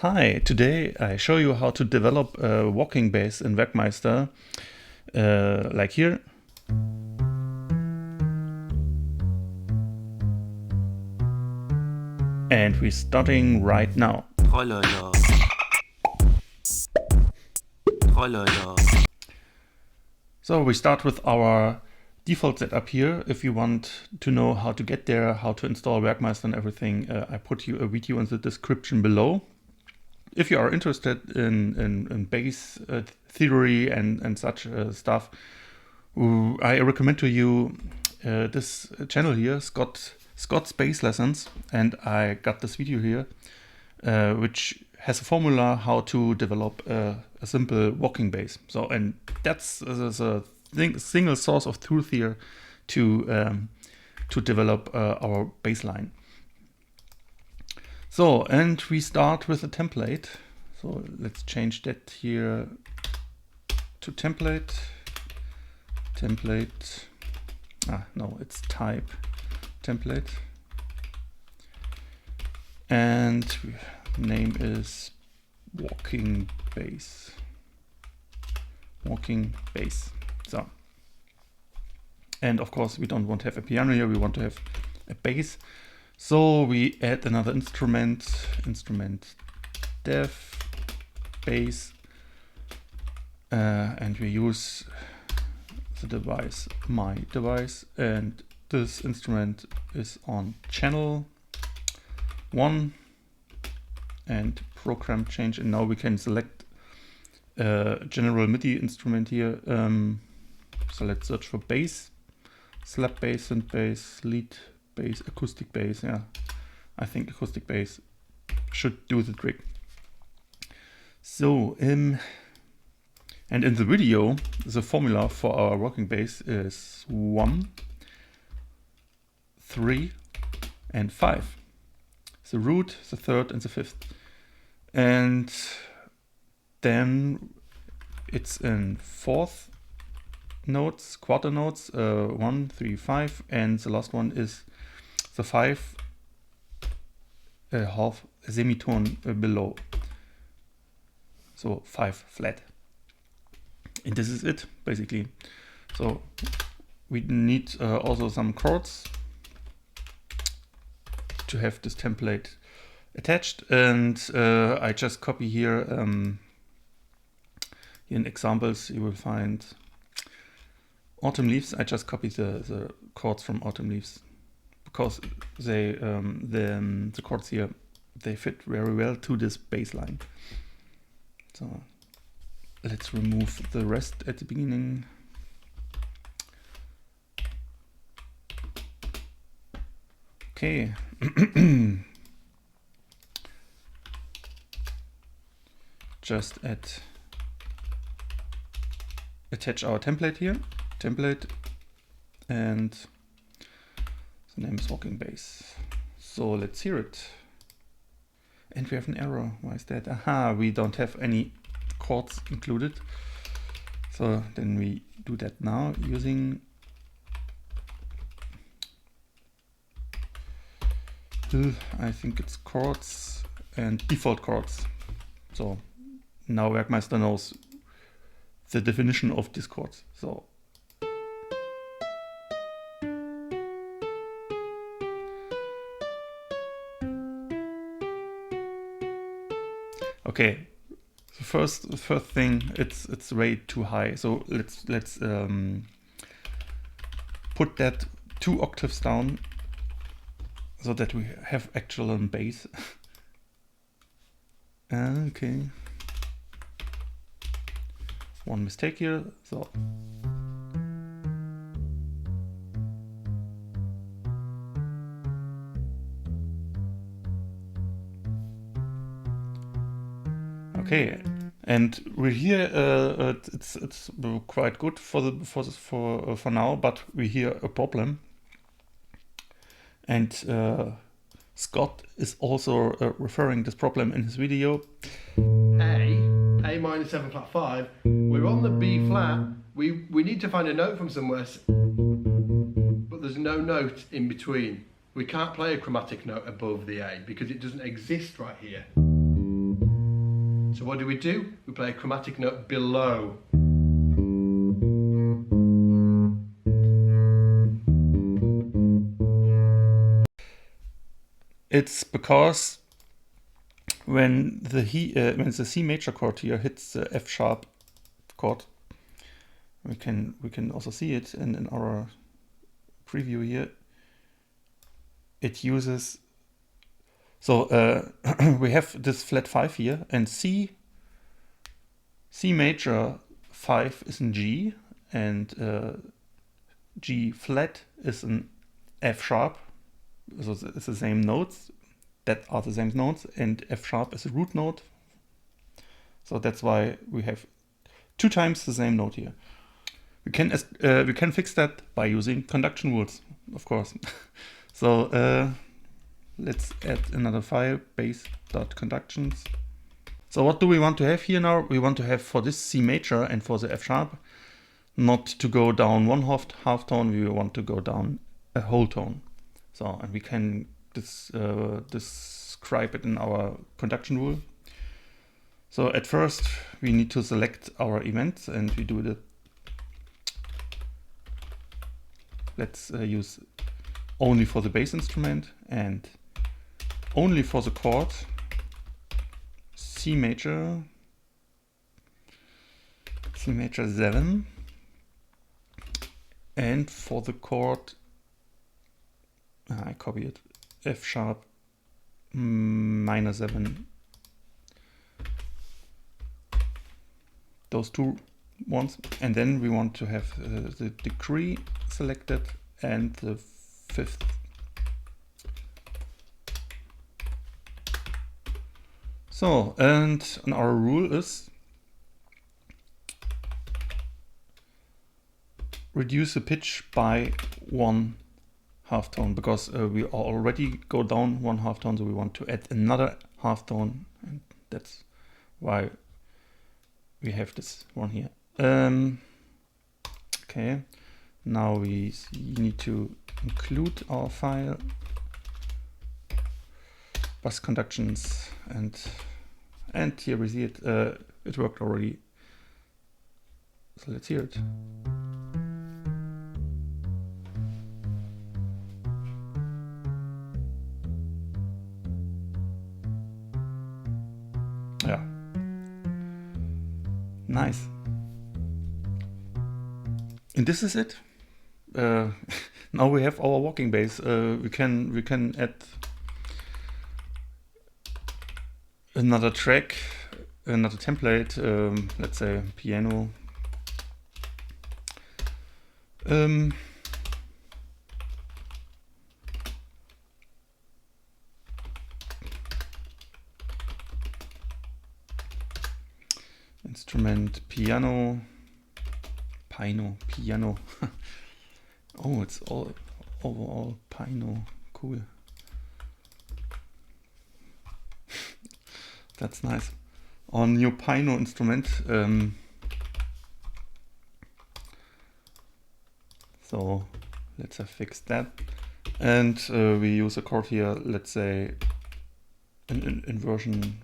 Hi, today I show you how to develop a walking bass in Werckmeister, like here. And we're starting right now. So we start with our default setup here. If you want to know how to get there, how to install Werckmeister and everything, I put you a video in the description below. If you are interested in bass theory and such stuff, I recommend to you this channel here, Scott's Bass Lessons, and I got this video here, which has a formula how to develop a simple walking bass. So, and that's a single source of truth here to develop our bass line. So, and we start with a template. So let's change that here to template. No, it's type template. And name is walking bass. Walking bass. So, and of course we don't want to have a piano here, we want to have a bass. So we add another instrument dev bass, and we use the device my device, and this instrument is on channel 1 and program change, and now we can select general MIDI instrument here. So let's search for bass, slap bass, synth bass, lead bass, acoustic bass. Yeah, I think acoustic bass should do the trick. So and in the video the formula for our walking bass is 1, 3 and 5. The root, the third and the fifth, and then it's in fourth notes, quarter notes, 1, 3, 5, and the last one is the 5 half semitone below, so 5 flat, and this is it basically. So we need also some chords to have this template attached, and I just copy here in examples you will find Autumn Leaves. I just copied the chords from Autumn Leaves because they the chords here, they fit very well to this bass line. So let's remove the rest at the beginning. Okay. Just attach our template here, and the name is walking bass. So let's hear it. And we have an error. Why is that? Aha, we don't have any chords included. So then we do that now using I think it's chords and default chords. So now Werckmeister knows the definition of these chords. So okay, the first thing, it's way too high. So let's put that 2 octaves down so that we have actual bass. Okay. One mistake here. So okay, and we're here. It's quite good for now, but we hear a problem. And Scott is also referring this problem in his video. A minor 7 flat 5. We're on the B flat. We need to find a note from somewhere, but there's no note in between. We can't play a chromatic note above the A because it doesn't exist right here. So what do? We play a chromatic note below. It's because when the C major chord here hits the F sharp chord, we can also see it in our preview here. It uses, so we have this flat 5 here, and C major 5 is in G, and G flat is an F sharp. So it's the same notes that are the same notes, and F sharp is a root note. So that's why we have 2 times the same note here. We can fix that by using conduction rules, of course. So let's add another file, bass.conductions. So what do we want to have here now? We want to have for this C major and for the F sharp not to go down one half tone. We want to go down a whole tone. So, and we can describe it in our conduction rule. So at first we need to select our events, and we do that. Let's use only for the bass instrument and only for the chord C major 7, and for the chord I copy it, F sharp minor 7. Those 2 ones, and then we want to have the degree selected and the 5th. So, and our rule is reduce the pitch by 1 half tone, because we already go down 1 half tone, so we want to add another half tone, and that's why we have this one here. Okay, now we need to include our file bus conductions, and here we see it. It worked already. So let's hear it. Yeah, nice. And this is it. Now we have our walking bass. We can add another track, another template. Let's say piano. Instrument piano. Piano. Oh, it's all overall piano. Cool. That's nice. On new piano instrument. So let's fix that. And we use a chord here, let's say in version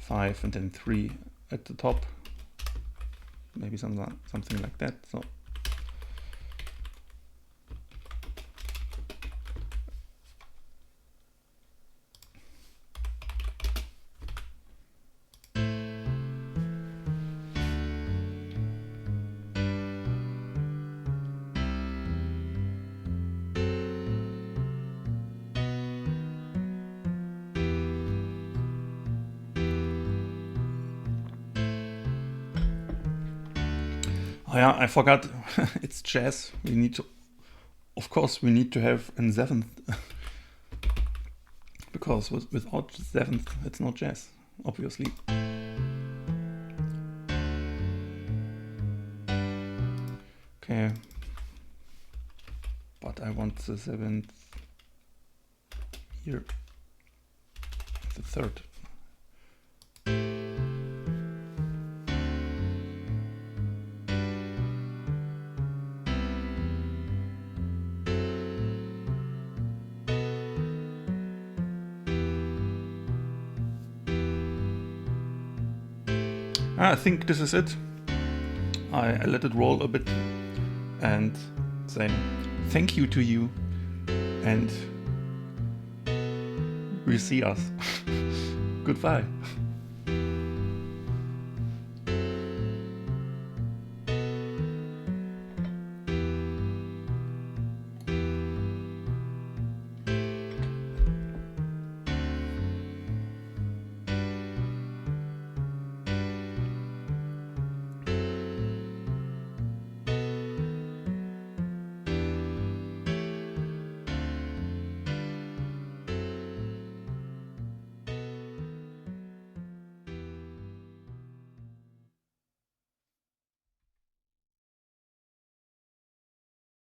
5 and then 3 at the top, maybe something like that. So oh yeah, I forgot. It's jazz. We need to, of course, we need to have a 7th, because without 7th, it's not jazz, obviously. Okay, but I want the 7th here, the 3rd. I think this is it. I let it roll a bit and say thank you to you, and we'll see us. Goodbye.